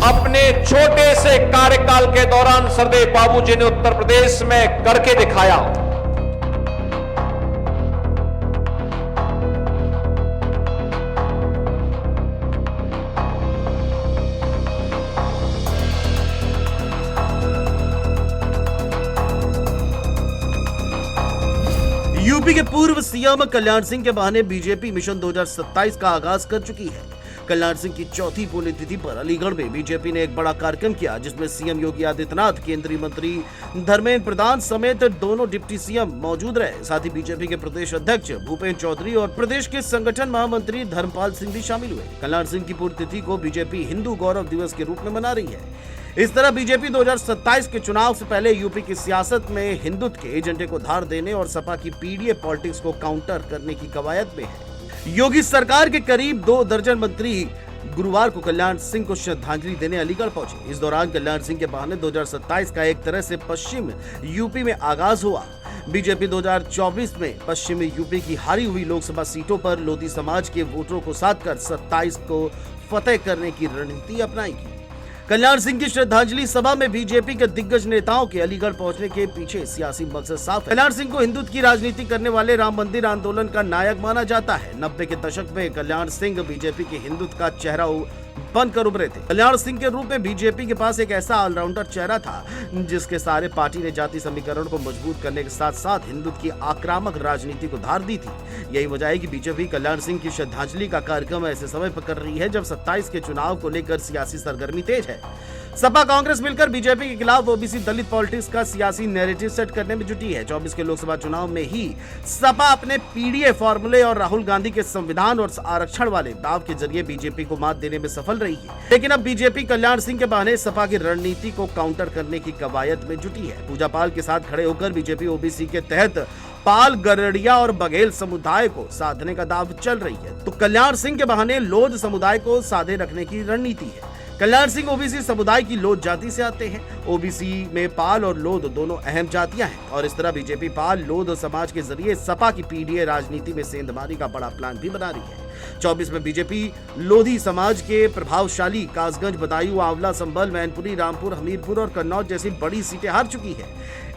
अपने छोटे से कार्यकाल के दौरान सरदेव बाबू जी ने उत्तर प्रदेश में करके दिखाया। यूपी के पूर्व सीएम कल्याण सिंह के बहाने बीजेपी मिशन 2027 का आगाज कर चुकी है। कल्याण सिंह की चौथी पुण्यतिथि पर अलीगढ़ में बीजेपी ने एक बड़ा कार्यक्रम किया, जिसमें सीएम योगी आदित्यनाथ, केंद्रीय मंत्री धर्मेंद्र प्रधान समेत दोनों डिप्टी सीएम मौजूद रहे। साथ ही बीजेपी के प्रदेश अध्यक्ष भूपेंद्र चौधरी और प्रदेश के संगठन महामंत्री धर्मपाल सिंह भी शामिल हुए। कल्याण सिंह की पुण्यतिथि को बीजेपी हिंदू गौरव दिवस के रूप में मना रही है। इस तरह बीजेपी 2027 के चुनाव से पहले यूपी की सियासत में हिंदुत्व के एजेंडे को धार देने और सपा की पीडीए पॉलिटिक्स को काउंटर करने की कवायद में है। योगी सरकार के करीब 2 दर्जन मंत्री गुरुवार को कल्याण सिंह को श्रद्धांजलि देने अलीगढ़ पहुंचे। इस दौरान कल्याण सिंह के बहाने 2027 का एक तरह से पश्चिम यूपी में आगाज हुआ। बीजेपी 2024 में पश्चिमी यूपी की हारी हुई लोकसभा सीटों पर लोधी समाज के वोटरों को साथ कर 27 को फतेह करने की रणनीति अपनाएगी। कल्याण सिंह की श्रद्धांजलि सभा में बीजेपी के दिग्गज नेताओं के अलीगढ़ पहुंचने के पीछे सियासी मकसद साफ है। कल्याण सिंह को हिंदुत्व की राजनीति करने वाले राम मंदिर आंदोलन का नायक माना जाता है। 90 के दशक में कल्याण सिंह बीजेपी के हिंदुत्व का चेहरा बनकर उभरे थे। कल्याण सिंह के रूप में बीजेपी के पास एक ऐसा ऑलराउंडर चेहरा था, जिसके सहारे पार्टी ने जाति समीकरण को मजबूत करने के साथ साथ हिंदुत्व की आक्रामक राजनीति को धार दी थी। यही वजह है कि बीजेपी कल्याण सिंह की श्रद्धांजलि का कार्यक्रम ऐसे समय पर कर रही है जब 27 के चुनाव को लेकर सियासी सरगर्मी तेज है। सपा कांग्रेस मिलकर बीजेपी के खिलाफ ओबीसी दलित पॉलिटिक्स का सियासी नैरेटिव सेट करने में जुटी है। 24 के लोकसभा चुनाव में ही सपा अपने पीडीए फॉर्मूले और राहुल गांधी के संविधान और आरक्षण वाले दाव के जरिए बीजेपी को मात देने में सफल रही है। लेकिन अब बीजेपी कल्याण सिंह के बहाने सपा की रणनीति को काउंटर करने की कवायद में जुटी है। पूजा पाल के साथ खड़े होकर बीजेपी ओबीसी के तहत पाल, गरड़िया और बघेल समुदाय को साधने का दाव चल रही है, तो कल्याण सिंह के बहाने लोध समुदाय को साधे रखने की रणनीति है। कल्याण सिंह ओबीसी समुदाय की लोध जाति से आते हैं। ओबीसी में पाल और लोध दोनों अहम जातियां हैं और इस तरह बीजेपी पाल लोध समाज के जरिए सपा की पीडीए राजनीति में सेंधमारी का बड़ा प्लान भी बना रही है। 24 में बीजेपी लोधी समाज के प्रभावशाली कासगंज, बदायूं, आंवला, संभल, मैनपुरी, रामपुर, हमीरपुर और कन्नौज जैसी बड़ी सीटें हार चुकी है।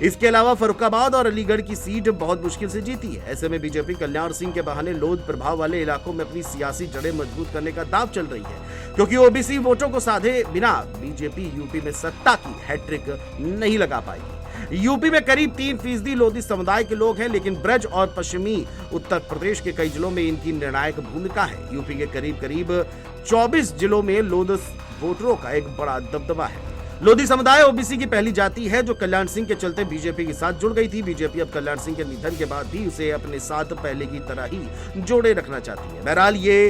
इसके अलावा फर्रुखाबाद और अलीगढ़ की सीट बहुत मुश्किल से जीती है। ऐसे में बीजेपी कल्याण सिंह के बहाने लोध प्रभाव वाले इलाकों में अपनी सियासी जड़ें मजबूत करने का दाव चल रही है, क्योंकि ओबीसी वोटों को साधे बिना बीजेपी यूपी में सत्ता की हैट्रिक नहीं लगा पाएगी। यूपी में करीब 3% लोधी समुदाय के लोग हैं, लेकिन ब्रज और पश्चिमी उत्तर प्रदेश के कई जिलों में इनकी निर्णायक भूमिका है। यूपी के करीब 24 जिलों में लोध वोटरों का एक बड़ा दबदबा है। लोधी समुदाय ओबीसी की पहली जाति है जो कल्याण सिंह के चलते बीजेपी के साथ जुड़ गई थी। बीजेपी अब कल्याण सिंह के निधन के बाद भी उसे अपने साथ पहले की तरह ही जोड़े रखना चाहती है। बहरहाल ये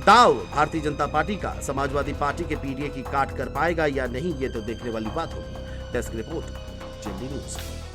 दाव भारतीय जनता पार्टी का समाजवादी पार्टी के पीडीए की काट कर पाएगा या नहीं, ये तो देखने वाली बात होगी। Desk report, JND news.